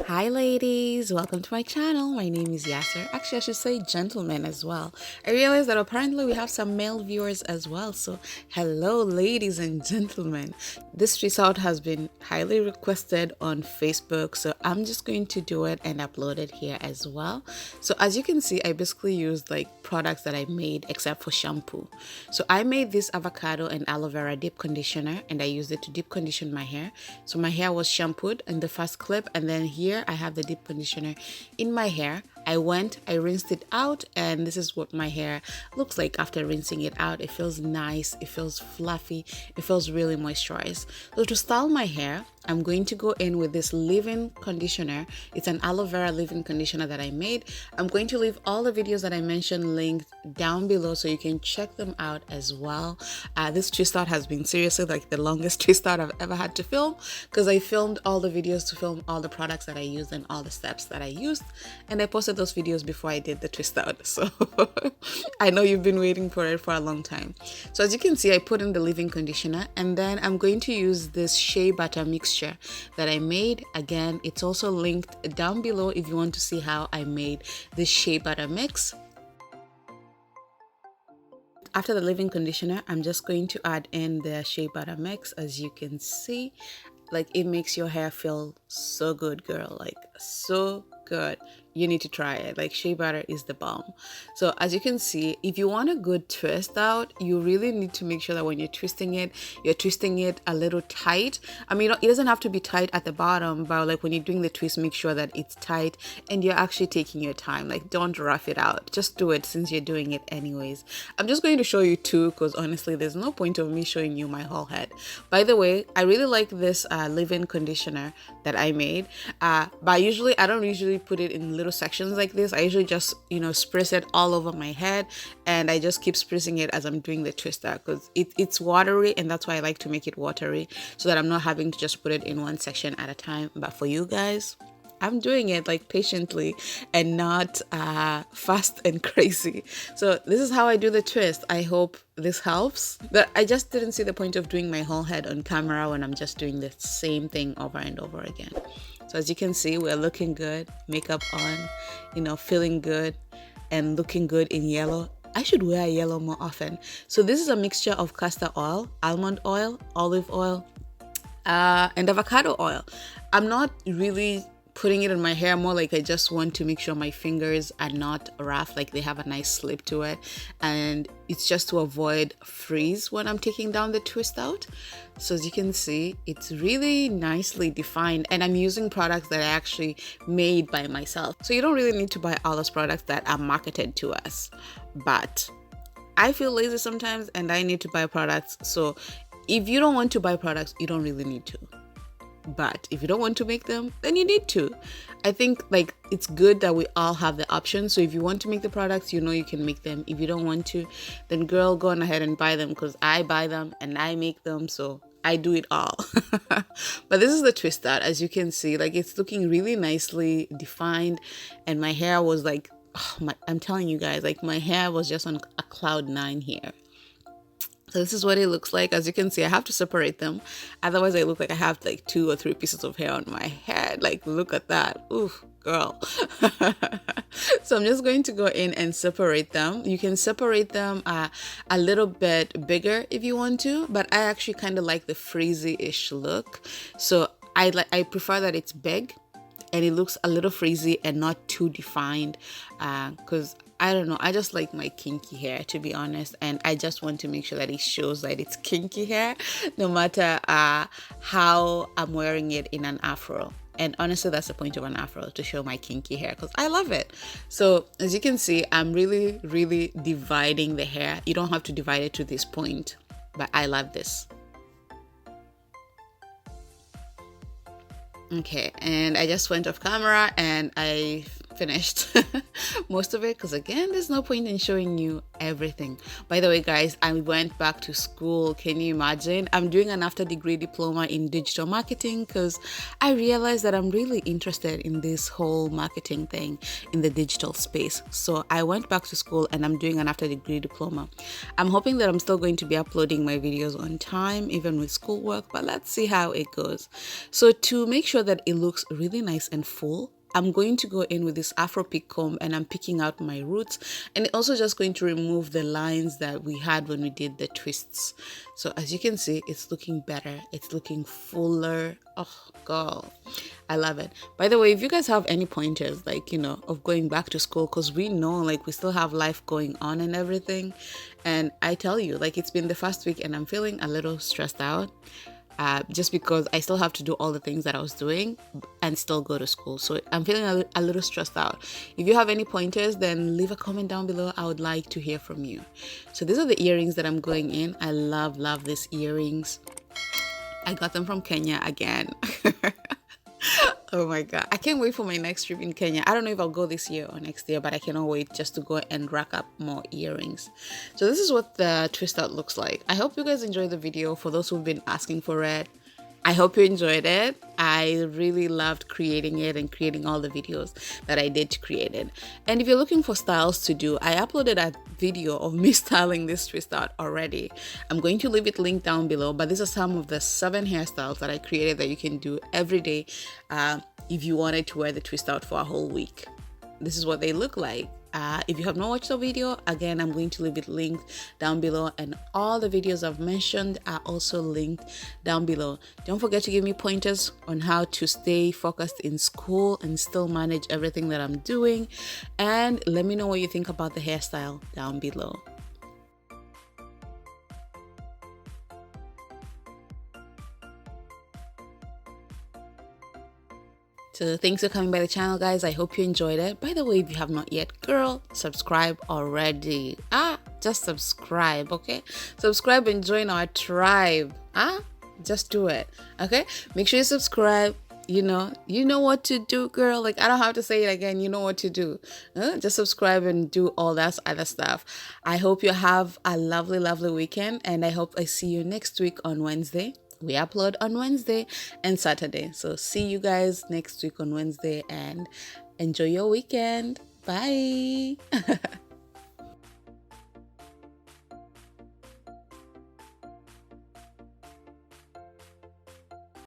Hi ladies, welcome to my channel. My name is Yasser. Actually, I should say gentlemen as well. I realized that apparently we have some male viewers as well. So hello ladies and gentlemen. This Twistout has been highly requested on Facebook. So I'm just going to do it and upload it here as well. So as you can see, I basically used like products that I made except for shampoo. So I made this avocado and aloe vera deep conditioner and I used it to deep condition my hair. So my hair was shampooed in the first clip, and then here I have the deep conditioner in my hair. I rinsed it out, and this is what my hair looks like after rinsing it out. It feels nice, it feels fluffy, it feels really moisturized. So to style my hair, I'm going to go in with this leave-in conditioner. It's an aloe vera leave-in conditioner that I made. I'm going to leave all the videos that I mentioned linked down below so you can check them out as well. This Twistout has been seriously like the longest Twistout I've ever had to film, because I filmed all the videos to film all the products that I used and all the steps that I used, and I posted those videos before I did the Twistout. So I know you've been waiting for it for a long time. So as you can see, I put in the leave-in conditioner, and then I'm going to use this shea butter mixture that I made. Again, it's also linked down below if you want to see how I made this shea butter mix. After the leave-in conditioner, I'm just going to add in the shea butter mix. As you can see, like, it makes your hair feel so good, girl, like so good. You need to try it. Like, shea butter is the bomb. So as you can see, if you want a good twist out, you really need to make sure that when you're twisting it a little tight. I mean, it doesn't have to be tight at the bottom, but like when you're doing the twist, make sure that it's tight and you're actually taking your time. Like, don't rough it out, just do it since you're doing it anyways. I'm just going to show you two, because honestly there's no point of me showing you my whole head. By the way, I really like this leave-in conditioner that I made, but I don't usually put it in little sections like this. I usually just, spritz it all over my head, and I just keep spritzing it as I'm doing the twister, because it's watery, and that's why I like to make it watery, so that I'm not having to just put it in one section at a time. But for you guys, I'm doing it like patiently and not fast and crazy. So this is how I do the twist. I hope this helps. But I just didn't see the point of doing my whole head on camera when I'm just doing the same thing over and over again. So as you can see, we're looking good, makeup on, feeling good and looking good in yellow. I should wear yellow more often. So this is a mixture of castor oil, almond oil, olive oil, and avocado oil. I'm not really putting it in my hair, more like I just want to make sure my fingers are not rough, like they have a nice slip to it, and it's just to avoid freeze when I'm taking down the twist out. So as you can see, it's really nicely defined, and I'm using products that I actually made by myself. So you don't really need to buy all those products that are marketed to us, but I feel lazy sometimes and I need to buy products. So if you don't want to buy products, you don't really need to. But if you don't want to make them, then you need to. I think like it's good that we all have the option. So if you want to make the products, you can make them. If you don't want to, then girl, go on ahead and buy them, because I buy them and I make them. So I do it all. But this is the twist out. As you can see, like, it's looking really nicely defined, and my hair was like, I'm telling you guys, like, my hair was just on a cloud 9 here. So this is what it looks like. As you can see, I have to separate them, otherwise I look like I have like 2 or 3 pieces of hair on my head. Like, look at that. Oof, girl. So I'm just going to go in and separate them. You can separate them a little bit bigger if you want to, but I actually kind of like the frizzy-ish look. So I prefer that it's big and it looks a little frizzy and not too defined, because I don't know, I just like my kinky hair, to be honest, and I just want to make sure that it shows that it's kinky hair, no matter how I'm wearing it in an afro. And honestly, that's the point of an afro, to show my kinky hair, because I love it. So as you can see, I'm really, really dividing the hair. You don't have to divide it to this point, but I love this. Okay, and I just went off camera and I finished most of it, because again, there's no point in showing you everything. By the way, guys, I went back to school. Can you imagine? I'm doing an after degree diploma in digital marketing because I realized that I'm really interested in this whole marketing thing in the digital space. So I went back to school and I'm doing an after degree diploma. I'm hoping that I'm still going to be uploading my videos on time, even with schoolwork, but let's see how it goes. So to make sure that it looks really nice and full, I'm going to go in with this Afro pick comb and I'm picking out my roots, and it's also just going to remove the lines that we had when we did the twists. So as you can see, it's looking better, it's looking fuller. Oh god, I love it. By the way, if you guys have any pointers, like, you know, of going back to school, because we know like we still have life going on and everything, and I tell you, like, it's been the first week and I'm feeling a little stressed out. Just because I still have to do all the things that I was doing and still go to school. So I'm feeling a little stressed out. If you have any pointers, then leave a comment down below. I would like to hear from you. So these are the earrings that I'm going in. I love these earrings. I got them from Kenya again. Oh my god, I can't wait for my next trip in Kenya. I don't know if I'll go this year or next year, but I cannot wait just to go and rack up more earrings. So this is what the twist out looks like. I hope you guys enjoyed the video. For those who've been asking for it, I hope you enjoyed it. I really loved creating it and creating all the videos that I did to create it. And if you're looking for styles to do, I uploaded a video of me styling this twist out already. I'm going to leave it linked down below, but these are some of the 7 hairstyles that I created that you can do every day if you wanted to wear the twist out for a whole week. This is what they look like. If you have not watched the video, again, I'm going to leave it linked down below, and all the videos I've mentioned are also linked down below. Don't forget to give me pointers on how to stay focused in school and still manage everything that I'm doing, and let me know what you think about the hairstyle down below. So thanks for coming by the channel, guys. I hope you enjoyed it. By the way, if you have not yet, girl, subscribe already. Just subscribe, okay? Subscribe and join our tribe. Just do it, okay? Make sure you subscribe. You know what to do, girl. Like, I don't have to say it again. You know what to do. Just subscribe and do all that other stuff. I hope you have a lovely, lovely weekend, and I hope I see you next week on Wednesday. We upload on Wednesday and Saturday. So see you guys next week on Wednesday, and enjoy your weekend. Bye.